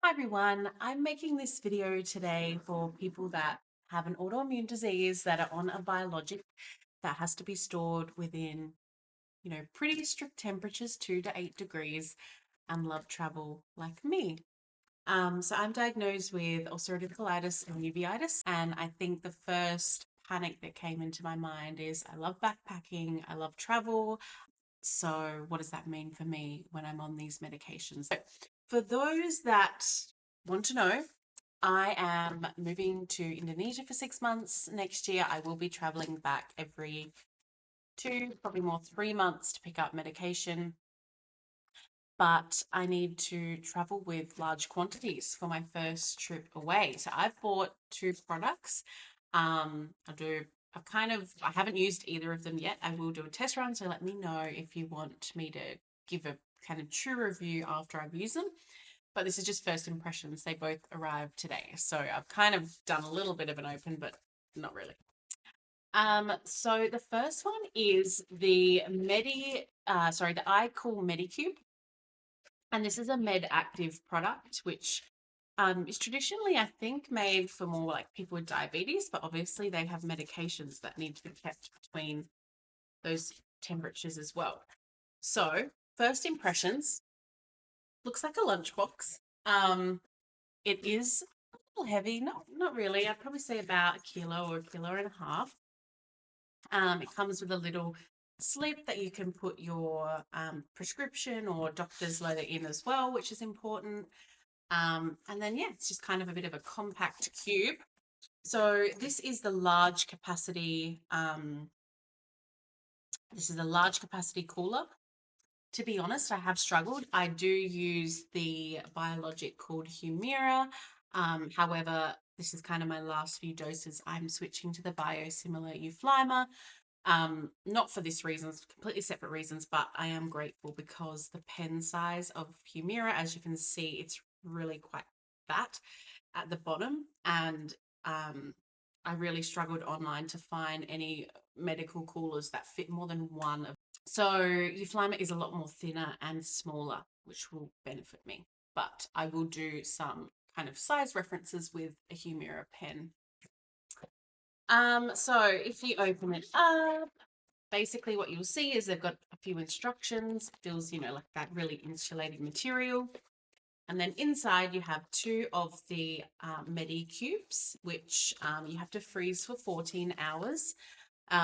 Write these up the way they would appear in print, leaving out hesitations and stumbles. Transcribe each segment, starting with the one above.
Hi everyone, I'm making this video today for people that have an autoimmune disease that are on a biologic that has to be stored within, pretty strict temperatures, 2 to 8 degrees, and love travel like me. So I'm diagnosed with ulcerative colitis and uveitis, and I think the first panic that came into my mind is I love backpacking, I love travel. So what does that mean for me when I'm on these medications? So for those that want to know, I am moving to Indonesia for 6 months next year. I will be traveling back every 2, probably more 3 months to pick up medication. But I need to travel with large quantities for my first trip away. So I've bought 2 products. I haven't used either of them yet. I will do a test run. So let me know if you want me to give a kind of true review after I've used them. But this is just first impressions. They both arrived today. So I've kind of done a little bit of an open, but not really. So the first one is the the iCool Medicube. And this is a med active product, which is traditionally, I think, made for more like people with diabetes, but obviously they have medications that need to be kept between those temperatures as well. So, first impressions, looks like a lunchbox. It is a little heavy, not really. I'd probably say about a kilo or a kilo and a half. It comes with a little slip that you can put your prescription or doctor's letter in as well, which is important. And then, yeah, it's just kind of a bit of a compact cube. So this is the large capacity. This is a large capacity cooler. To be honest, I have struggled. I do use the biologic called Humira. However, this is kind of my last few doses. I'm switching to the biosimilar Euflyma. Not for this reasons, completely separate reasons, but I am grateful because the pen size of Humira, as you can see, it's really quite fat at the bottom, and I really struggled online to find any medical coolers that fit more than one of. So Euflyma is a lot more thinner and smaller, which will benefit me. But I will do some kind of size references with a Humira pen. So if you open it up, basically what you'll see is they've got a few instructions, feels, like that really insulated material. And then inside you have 2 of the Medi cubes, which you have to freeze for 14 hours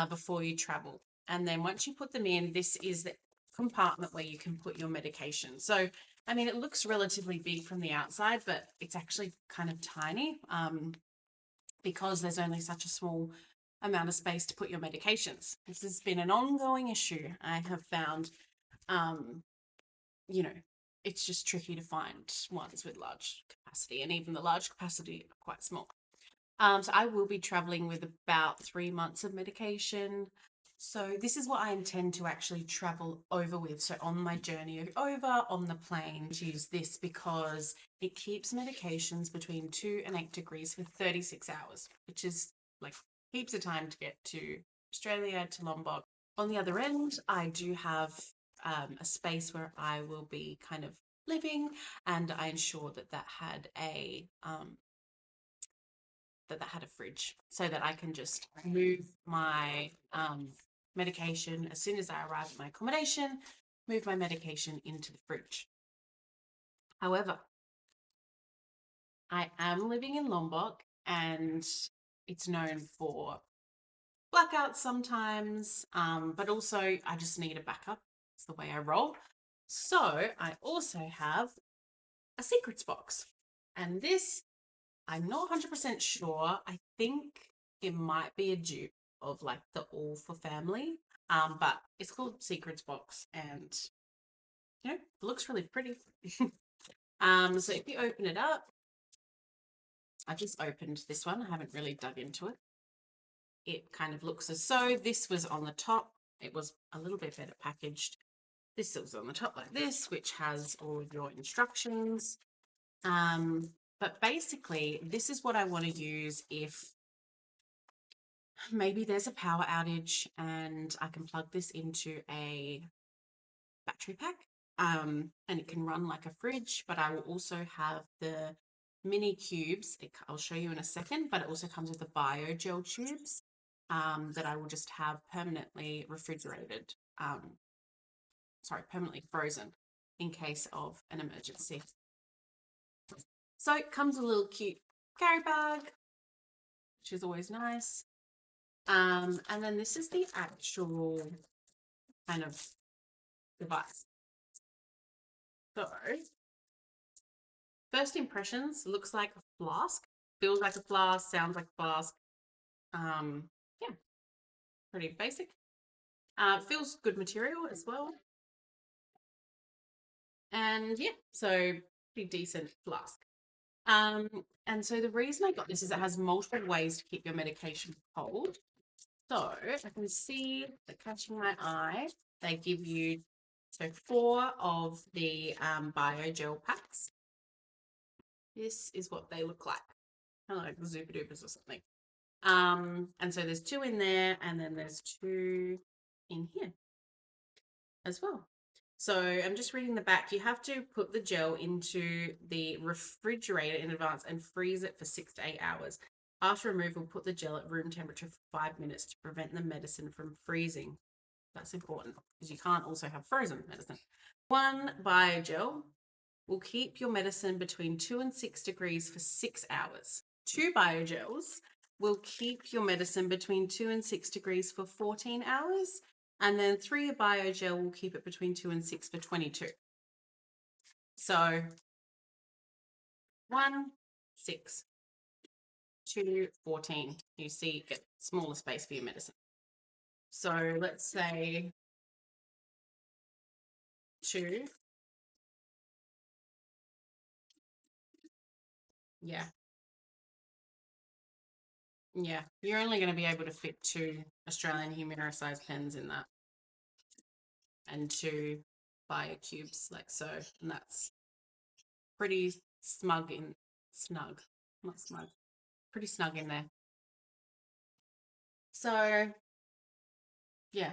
before you travel. And then once you put them in, this is the compartment where you can put your medication. So, I mean, it looks relatively big from the outside, but it's actually kind of tiny because there's only such a small amount of space to put your medications. This has been an ongoing issue I have found. Um, you know, it's just tricky to find ones with large capacity, and even the large capacity are quite small. So I will be traveling with about 3 months of medication. So this is what I intend to actually travel over with. So on my journey over on the plane, to use this because it keeps medications between 2 and 8 degrees for 36 hours, which is like heaps of time to get to Australia, to Lombok. On the other end, I do have a space where I will be kind of living, and I ensured that that had a fridge so that I can just move my medication as soon as I arrive at my accommodation, move my medication into the fridge. However, I am living in Lombok, and it's known for blackouts sometimes, but also I just need a backup. It's the way I roll. So I also have a secrets box, and this I'm not 100% sure. I think it might be a dupe of like the All for Family, but it's called Secrets Box, and it looks really pretty. So if you open it up, I've just opened this one. I haven't really dug into it. It kind of looks as so. This was on the top. It was a little bit better packaged. This was on the top like this, which has all of your instructions. But basically, this is what I want to use if maybe there's a power outage and I can plug this into a battery pack and it can run like a fridge, but I will also have the mini cubes. I'll show you in a second, but it also comes with the biogel tubes that I will just have permanently refrigerated, permanently frozen in case of an emergency. So it comes with a little cute carry bag, which is always nice. And then this is the actual kind of device. So, first impressions, looks like a flask, feels like a flask, sounds like a flask. Yeah, pretty basic. Feels good material as well. And yeah, so pretty decent flask. And so the reason I got this is it has multiple ways to keep your medication cold. So I can see that catching my eye, they give you 4 of the biogel packs. This is what they look like, kind of like the Zupa Dupas or something. And so there's 2 in there, and then there's 2 in here as well. So I'm just reading the back. You have to put the gel into the refrigerator in advance and freeze it for 6 to 8 hours. After removal, put the gel at room temperature for 5 minutes to prevent the medicine from freezing. That's important because you can't also have frozen medicine. 1 biogel will keep your medicine between 2 and 6 degrees for 6 hours. 2 biogels will keep your medicine between 2 and 6 degrees for 14 hours. And then 3 biogel will keep it between 2 and 6 for 22. So 1, 6, 2, 14. You see, get smaller space for your medicine. So let's say 2. Yeah. Yeah. You're only going to be able to fit 2 Australian Humira size pens in that. And 2 bio cubes like so. And that's pretty snug, not smug. Pretty snug in there. So yeah.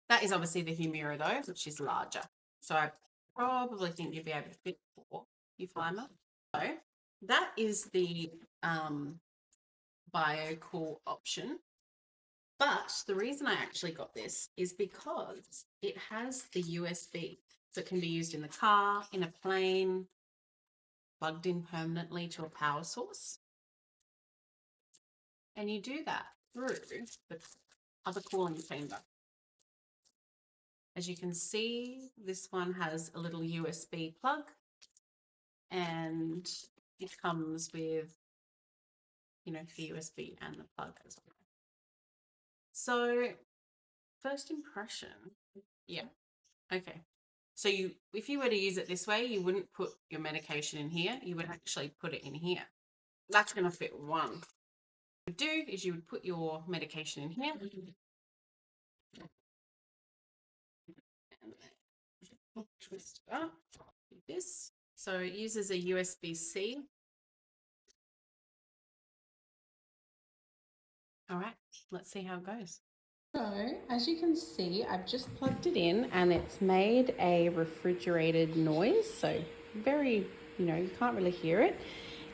That is obviously the Humira though, which is larger. So I probably think you'd be able to fit 4 Euphyma. So that is the BioCool option. But the reason I actually got this is because it has the USB. So it can be used in the car, in a plane, plugged in permanently to a power source. And you do that through the other cooling chamber. As you can see, this one has a little USB plug and it comes with, the USB and the plug as well. So first impression, yeah, okay. So if you were to use it this way, you wouldn't put your medication in here, you would actually put it in here. That's going to fit 1. What you would do is you would put your medication in here. And twist it up like this. So it uses a USB-C. All right, let's see how it goes. So as you can see, I've just plugged it in and it's made a refrigerated noise. So very, you can't really hear it.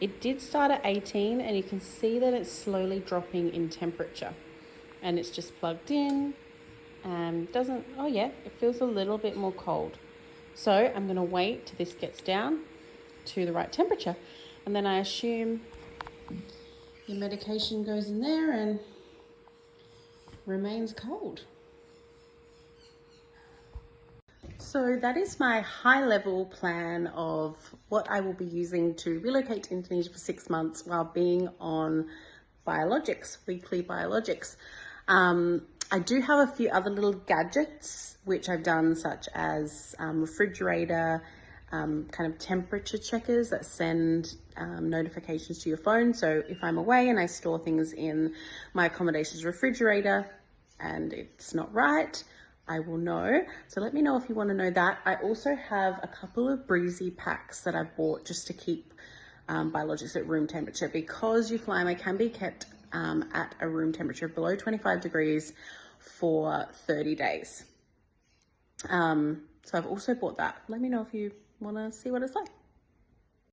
It did start at 18 and you can see that it's slowly dropping in temperature. And it's just plugged in and it feels a little bit more cold. So I'm going to wait till this gets down to the right temperature. And then I assume your medication goes in there and remains cold. So that is my high level plan of what I will be using to relocate to Indonesia for 6 months while being on Biologics, weekly Biologics. I do have a few other little gadgets which I've done, such as refrigerator, kind of temperature checkers that send notifications to your phone. So if I'm away and I store things in my accommodations refrigerator and it's not right, I will know. So let me know if you want to know that. I also have a couple of breezy packs that I've bought just to keep Biologics at room temperature, because Euphyma can be kept at a room temperature of below 25 degrees for 30 days. So I've also bought that. Let me know if you want to see what it's like.